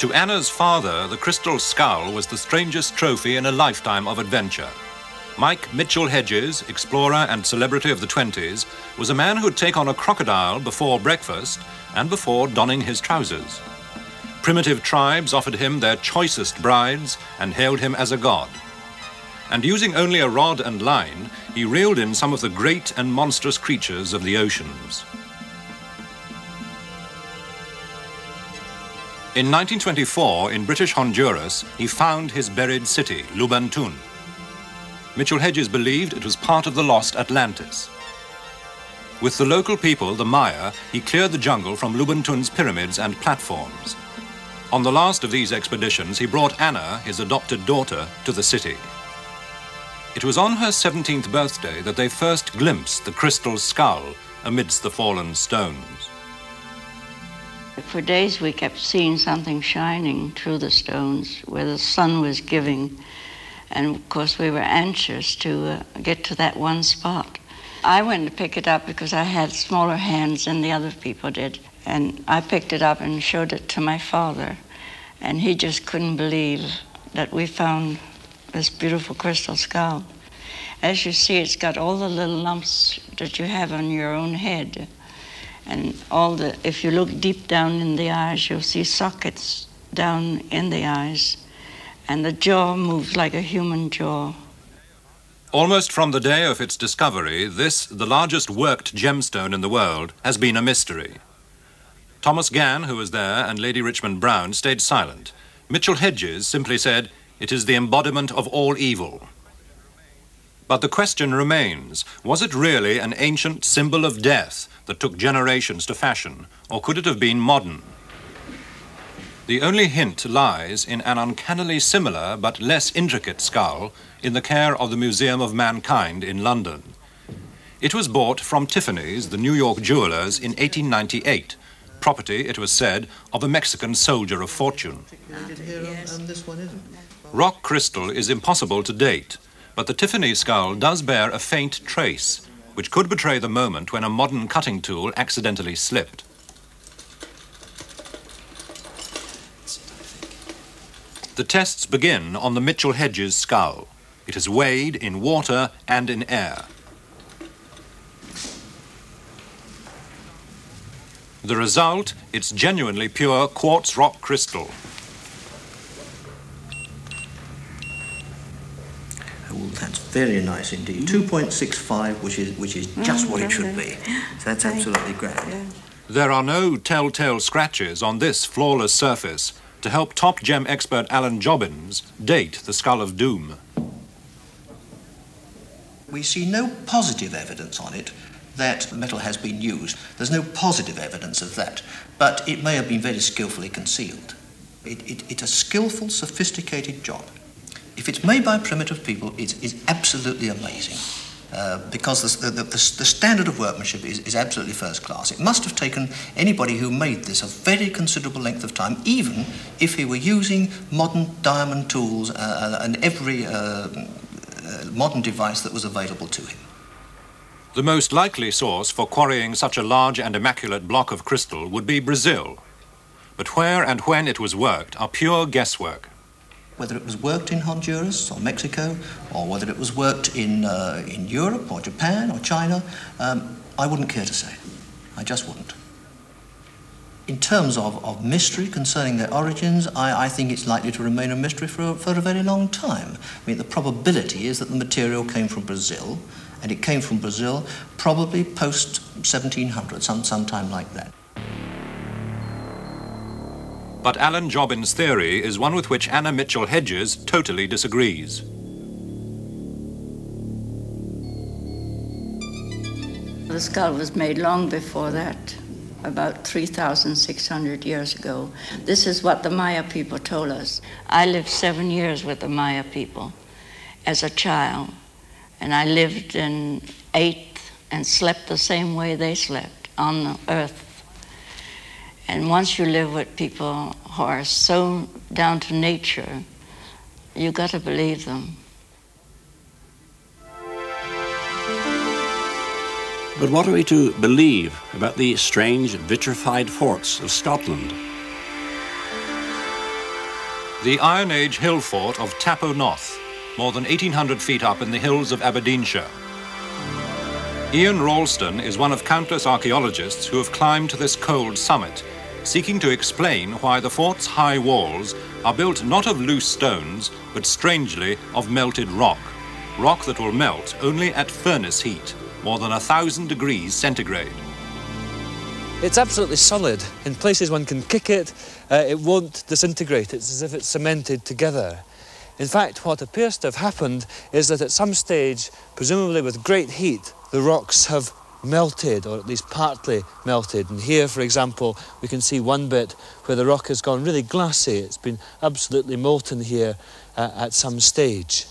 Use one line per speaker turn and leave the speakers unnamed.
To Anna's father, the crystal skull was the strangest trophy in a lifetime of adventure. Mike Mitchell Hedges, explorer and celebrity of the 20s, was a man who'd take on a crocodile before breakfast and before donning his trousers. Primitive tribes offered him their choicest brides and hailed him as a god. And using only a rod and line, he reeled in some of the great and monstrous creatures of the oceans. In 1924, in British Honduras, he found his buried city, Lubantun. Mitchell Hedges believed it was part of the lost Atlantis. With the local people, the Maya, he cleared the jungle from Lubantun's pyramids and platforms. On the last of these expeditions, he brought Anna, his adopted daughter, to the city. It was on her 17th birthday that they first glimpsed the crystal skull amidst the fallen stones.
For days we kept seeing something shining through the stones where the sun was giving. And of course we were anxious to get to that one spot. I went to pick it up because I had smaller hands than the other people did. And I picked it up and showed it to my father. And he just couldn't believe that we found this beautiful crystal skull. As you see, it's got all the little lumps that you have on your own head. And if you look deep down in the eyes, you'll see sockets down in the eyes. And the jaw moves like a human jaw.
Almost from the day of its discovery, this, the largest worked gemstone in the world, has been a mystery. Thomas Gann, who was there, and Lady Richmond Brown stayed silent. Mitchell Hedges simply said, "It is the embodiment of all evil." But the question remains, was it really an ancient symbol of death that took generations to fashion, or could it have been modern? The only hint lies in an uncannily similar but less intricate skull in the care of the Museum of Mankind in London. It was bought from Tiffany's, the New York jewelers, in 1898, property, it was said, of a Mexican soldier of fortune. Rock crystal is impossible to date, but the Tiffany skull does bear a faint trace, which could betray the moment when a modern cutting tool accidentally slipped. The tests begin on the Mitchell Hedges skull. It is weighed in water and in air. The result, it's genuinely pure quartz rock crystal.
Oh, that's very nice indeed. 2.65, which is just what it should be. So that's absolutely grand.
There are no telltale scratches on this flawless surface to help top gem expert Alan Jobbins date the Skull of Doom.
We see no positive evidence on it that metal has been used. There's no positive evidence of that, but it may have been very skillfully concealed. It's a skillful, sophisticated job. If it's made by primitive people, it's absolutely amazing. Because the standard of workmanship is absolutely first class. It must have taken anybody who made this a very considerable length of time, even if he were using modern diamond tools and every modern device that was available to him.
The most likely source for quarrying such a large and immaculate block of crystal would be Brazil. But where and when it was worked are pure guesswork.
Whether it was worked in Honduras or Mexico, or whether it was worked in Europe or Japan or China, I wouldn't care to say. I just wouldn't. In terms of mystery concerning their origins, I think it's likely to remain a mystery for a very long time. I mean, the probability is that the material came from Brazil, and it came from Brazil probably post-1700, sometime like that.
But Alan Jobbins' theory is one with which Anna Mitchell Hedges totally disagrees.
The skull was made long before that, about 3,600 years ago. This is what the Maya people told us. I lived 7 years with the Maya people as a child, and I lived and ate and slept the same way they slept on the earth. And once you live with people who are so down to nature, you got to believe them.
But what are we to believe about the strange vitrified forts of Scotland?
The Iron Age hill fort of Tapo North, more than 1,800 feet up in the hills of Aberdeenshire. Ian Ralston is one of countless archaeologists who have climbed to this cold summit, seeking to explain why the fort's high walls are built not of loose stones, but strangely of melted rock. Rock that will melt only at furnace heat, more than 1,000 degrees centigrade.
It's absolutely solid. In places one can kick it, it won't disintegrate. It's as if it's cemented together. In fact, what appears to have happened is that at some stage, presumably with great heat, the rocks have melted, or at least partly melted. And here, for example, we can see one bit where the rock has gone really glassy. It's been absolutely molten here at some stage.